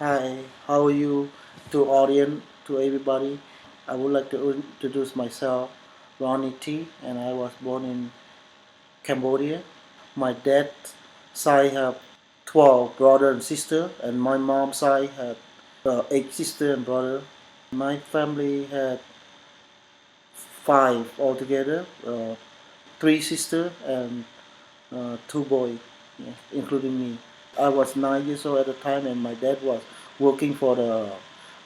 Hi, how are you to audience, to everybody? I would like to introduce myself, Ronnie T, and I was born in Cambodia. My dad's side have 12 brother and sister, and my mom's side had 8 sister and brother. My family had 5 altogether, 3 sister and 2 boys, yeah, including me. I was 9 years old at the time, and my dad was working for the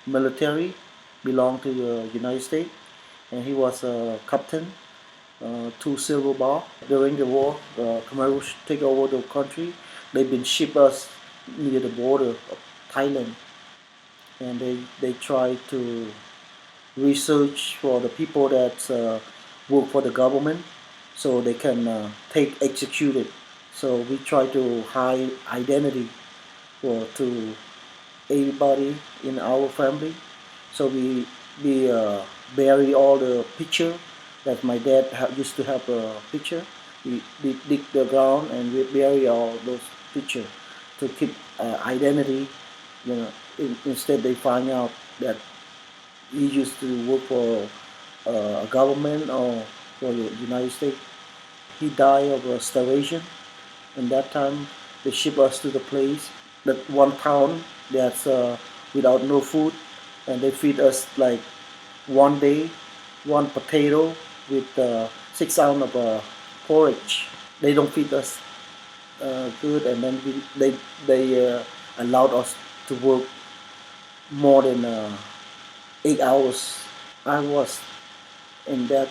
military, belonged to the United States, and he was a captain, 2 silver bar. During the war, the Khmer take over the country. They've been shipped us near the border of Thailand, and they try to research for the people that work for the government, so they can take executed. So we try to hide identity to everybody in our family. So we bury all the picture that my dad used to have a picture. We dig the ground and we bury all those picture to keep identity. You know, instead they find out that he used to work for a government or for the United States. He died of starvation, and that time they ship us to the place, that one town that's without no food, and they feed us like one day, one potato with 6 ounces of porridge. They don't feed us good, and then they allowed us to work more than 8 hours. I was in that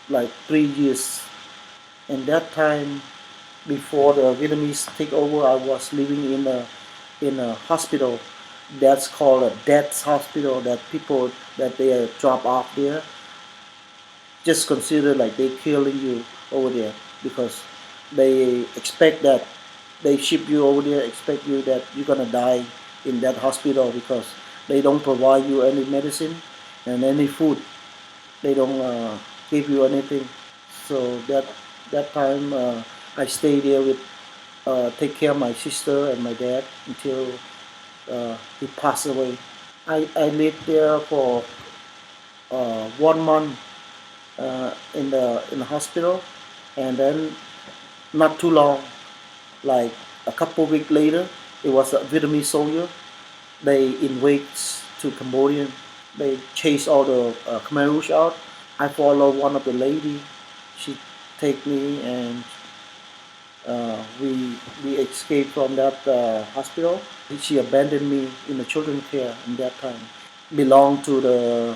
like 3 years. And that time, before the Vietnamese take over, I was living in a hospital that's called a death hospital. That people that they drop off there, just consider like they killing you over there, because they expect that they ship you over there, expect you that you're gonna die in that hospital, because they don't provide you any medicine and any food. They don't give you anything. So that time I stayed there with take care of my sister and my dad until he passed away. I lived there for 1 month in the hospital, and then not too long, like a couple of weeks later, it was a Vietnamese soldier. They invade to Cambodia. They chase all the Khmer Rouge out. I follow one of the lady. She take me, and we escaped from that hospital. She abandoned me in the children care in that time. Belonged to the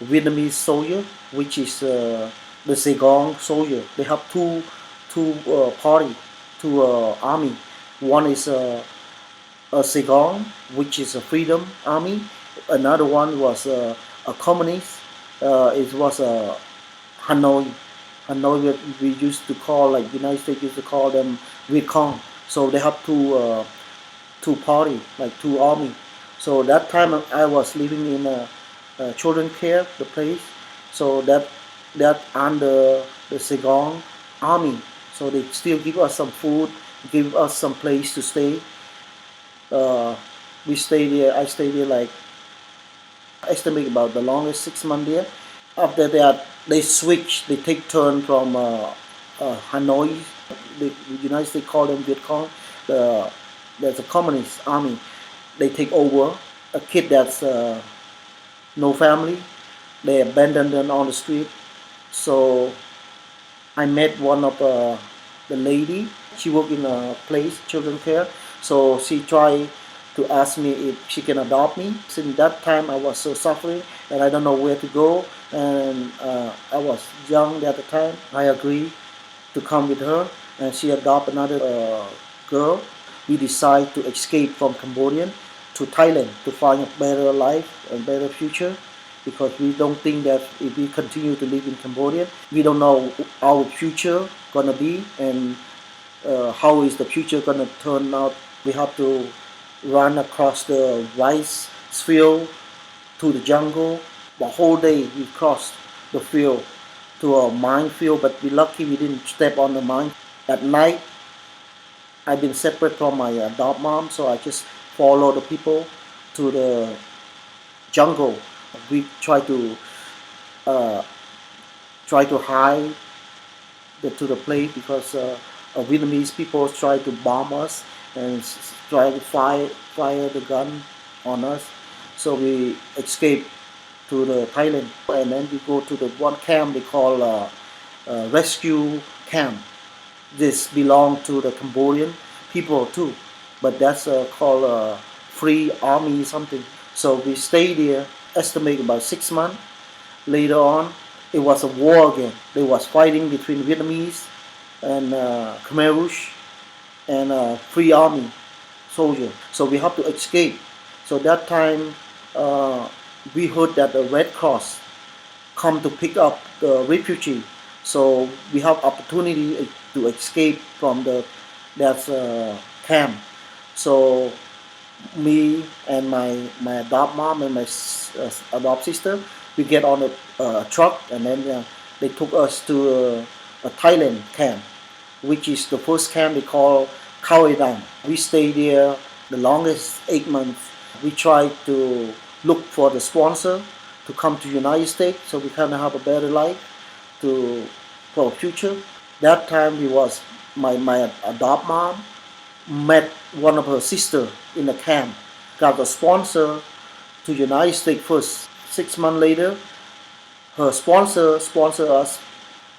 Vietnamese soldier, which is the Saigon soldier. They have two party, two army. One is a Saigon, which is a freedom army. Another one was a communist. It was a Hanoi. Hanoi, we used to call, like United States used to call them Viet Cong. So they have two party, like two army. So that time I was living in a children care, the place. So that under the Saigon army. So they still give us some food, give us some place to stay. Uh, we stay there. I stay there like estimate about the longest 6 months there. After that, they switch. They take turn from Hanoi. The United States call them Viet Cong. The There's a communist army. They take over. A kid that's no family. They abandon them on the street. So I met one of the lady. She worked in a place, children care. So she tried to ask me if she can adopt me. Since that time, I was so suffering, and I don't know where to go. And I was young at the time. I agreed to come with her, and she adopted another girl. We decided to escape from Cambodia to Thailand to find a better life and better future, because we don't think that if we continue to live in Cambodia, we don't know our future gonna be, and how is the future gonna turn out. We have to run across the rice field to the jungle. The whole day we crossed the field to a minefield, but we lucky we didn't step on the mine. At night, I've been separate from my adopt mom, so I just follow the people to the jungle. We uh, try to hide to the place because Vietnamese people try to bomb us and try to fire the gun on us. So we escape to the Thailand, and then we go to the one camp they call rescue camp. This belong to the Cambodian people too, but that's called free army something. So we stay there, estimate about 6 months. Later on, it was a war again. There was fighting between Vietnamese and Khmer Rouge and Free Army soldier. So we have to escape. So that time, we heard that the Red Cross come to pick up the refugee. So we have opportunity to escape from that camp. So me and my adopt mom and my adopt sister, we get on a truck, and then they took us to a Thailand camp, which is the first camp they call Kaoedang. We stayed there the longest 8 months. We tried to look for the sponsor to come to United States so we can have a better life for future. That time we was my adopt mom met one of her sister in the camp, got a sponsor to United States first. 6 months later, her sponsor us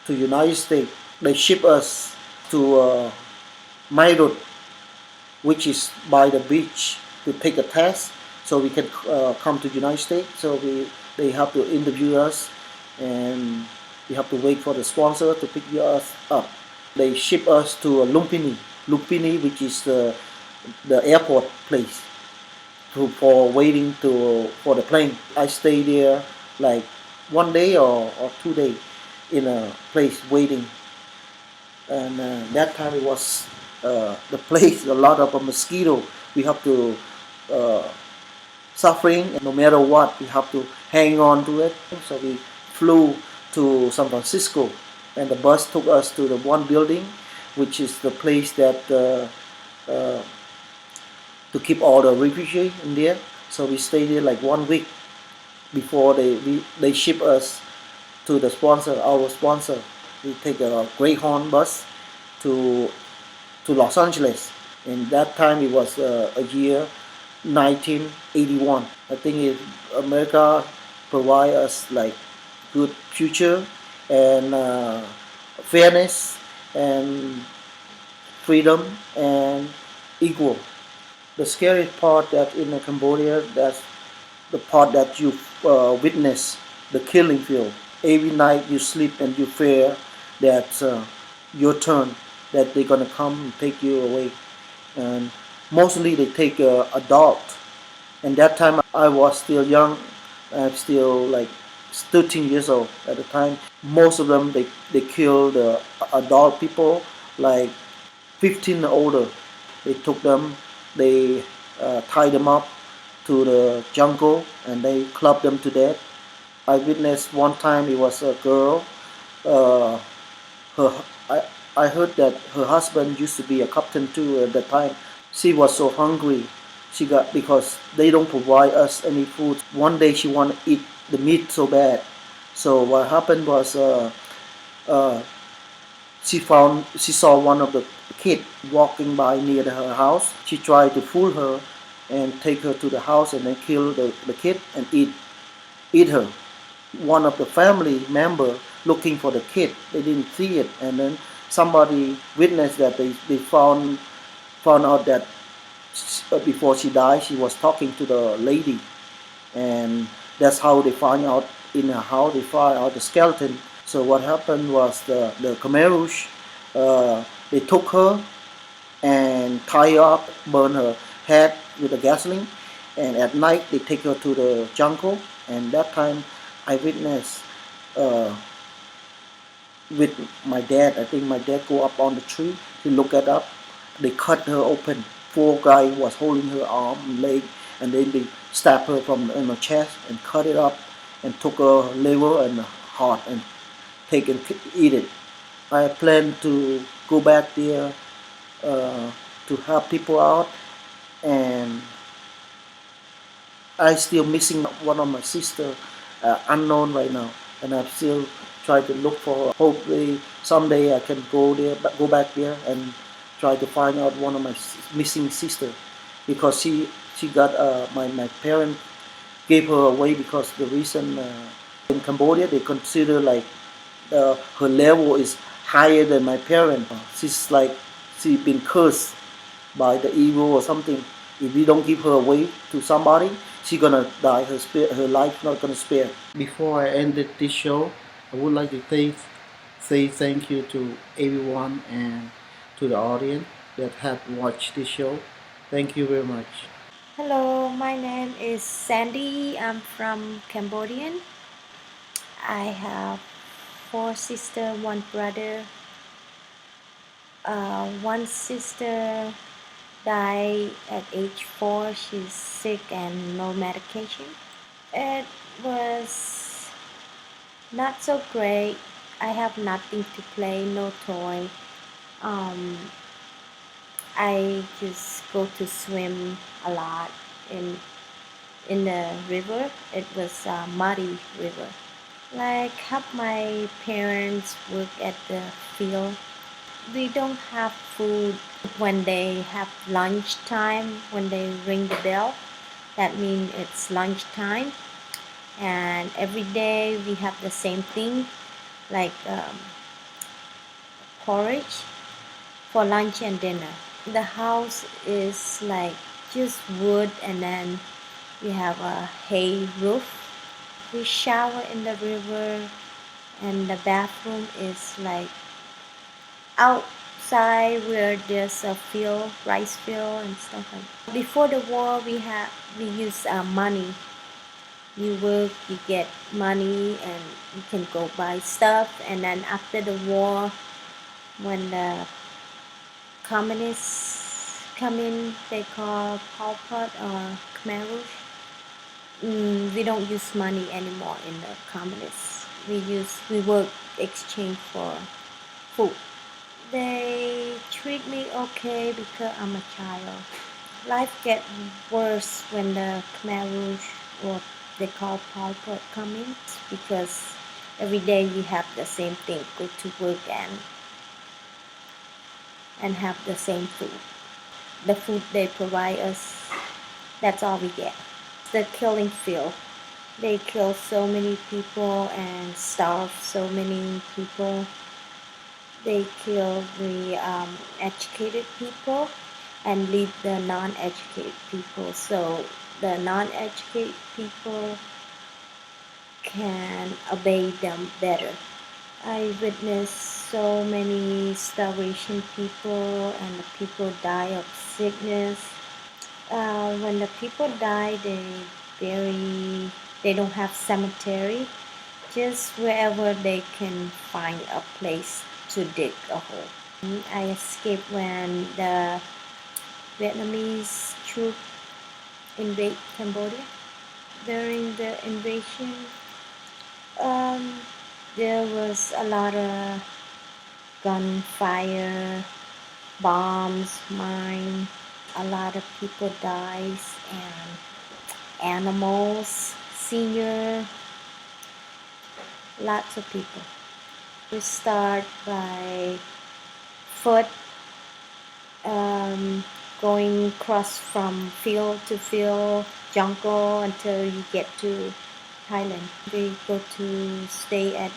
to United States. They ship us to Mairut, which is by the beach, to take a test so we can come to United States. So they have to interview us, and we have to wait for the sponsor to pick us up. They ship us to Lumpini, which is the airport place, for waiting for the plane. I stay there like 1 day or 2 days in a place waiting, and that time it was the place a lot of mosquito. We have to suffering, and no matter what, we have to hang on to it. So we flew to San Francisco, and the bus took us to the one building, which is the place that to keep all the refugees in there. So we stayed there like 1 week before they ship us to the sponsor, our sponsor. We take a Greyhound bus to Los Angeles. And that time it was a year 1981. I think America provide us like good future and fairness and freedom and equal. The scariest part that in Cambodia, that's the part that you witness the killing field. Every night you sleep and you fear that your turn, that they're gonna come and take you away. And mostly they take adult. And that time I was still young. I'm still like 13 years old at the time. Most of them they kill the adult people like 15 or older. They took them, they tied them up to the jungle, and they clubbed them to death. I witnessed one time it was a girl. Her I heard that her husband used to be a captain too at that time. She was so hungry. Because they don't provide us any food. One day she wanted to eat the meat so bad. So what happened was she saw one of the kid walking by near her house. She tried to fool her and take her to the house and then kill the kid and eat her. One of the family member looking for the kid, they didn't see it, and then somebody witnessed that they found out that before she died, she was talking to the lady, and that's how they find out in her house. They find out the skeleton. So what happened was the Khmer Rouge, they took her and tie her up, burn her head with the gasoline, and at night they take her to the jungle. And that time I witnessed with my dad. I think my dad go up on the tree. He look it up. They cut her open. 4 guys was holding her arm and leg, and then they stab her from in the chest and cut it up and took her liver and heart and take and eat it. I plan to go back there to help people out and I still missing one of my sister, unknown right now, and I'm still try to look for her. Hopefully someday I can go there, go back there and try to find out one of my missing sister, because she got my parents gave her away because the reason in Cambodia they consider like her level is higher than my parents. She's like she been cursed by the evil or something. If we don't give her away to somebody, she gonna die. Her life not gonna spare. Before I ended this show, I would like to say thank you to everyone and to the audience that have watched this show. Thank you very much. Hello, my name is Sandy. I'm from Cambodian. I have 4 sisters, 1 brother. One sister died at age 4. She's sick and no medication. It was not so great. I have nothing to play, no toy. Um, I just go to swim a lot in the river. It was a muddy river. Like help my parents work at the field. We don't have food when they have lunch time. When they ring the bell, that means it's lunch time. And every day we have the same thing, like porridge for lunch and dinner. The house is like just wood, and then we have a hay roof. We shower in the river, and the bathroom is like outside where there's a field, rice field and stuff like that. Before the war, we use money. You work, you get money, and you can go buy stuff. And then after the war, when the communists come in, they call Pol Pot or Khmer Rouge. We don't use money anymore in the communists. We work exchange for food. They treat me okay because I'm a child. Life gets worse when the Khmer Rouge, or they call Pol Pot, come in, because every day we have the same thing, go to work and have the same food. The food they provide us, that's all we get. The killing field. They kill so many people and starve so many people. They kill the educated people and leave the non-educated people, so the non-educated people can obey them better. I witnessed so many starvation people, and the people die of sickness. When the people die, they don't have cemetery, just wherever they can find a place to dig a hole. I escaped when the Vietnamese troops invade Cambodia. During the invasion, there was a lot of gunfire, bombs, mines. A lot of people dies, and animals, senior, lots of people. We start by foot, going across from field to field, jungle, until you get to Thailand. We go to stay at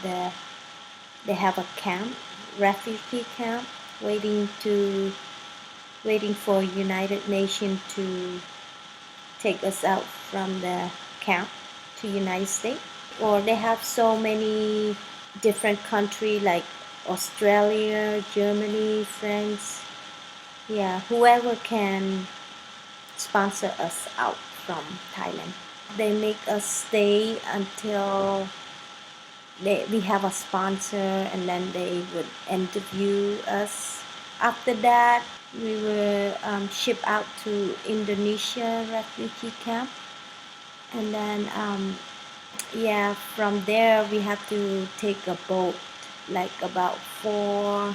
they have a camp, refugee camp, waiting for United Nations to take us out from the camp to United States. Or they have so many different countries like Australia, Germany, France. Yeah, whoever can sponsor us out from Thailand. They make us stay until we have a sponsor, and then they would interview us. After that, we were shipped out to Indonesia refugee camp, and then from there we have to take a boat, like about 4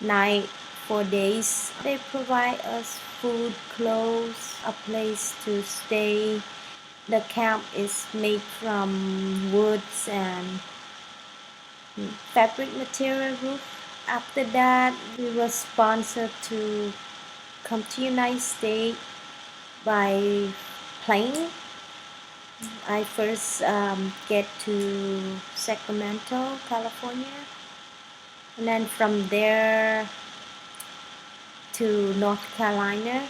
nights, 4 days. They provide us food, clothes, a place to stay. The camp is made from woods and fabric material roof. After that, we were sponsored to come to United States by plane. I first get to Sacramento, California, and then from there to North Carolina,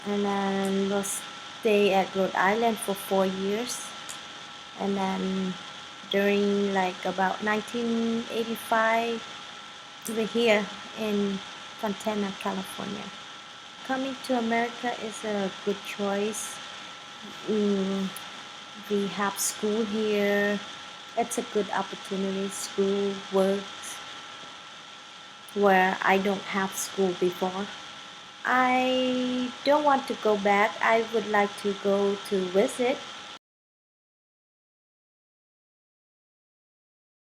and then we'll stay at Rhode Island for 4 years, and then during like about 1985 we're here in Fontana, California. Coming to America is a good choice. Mm, we have school here. It's a good opportunity. School works where I don't have school before. I don't want to go back. I would like to go to visit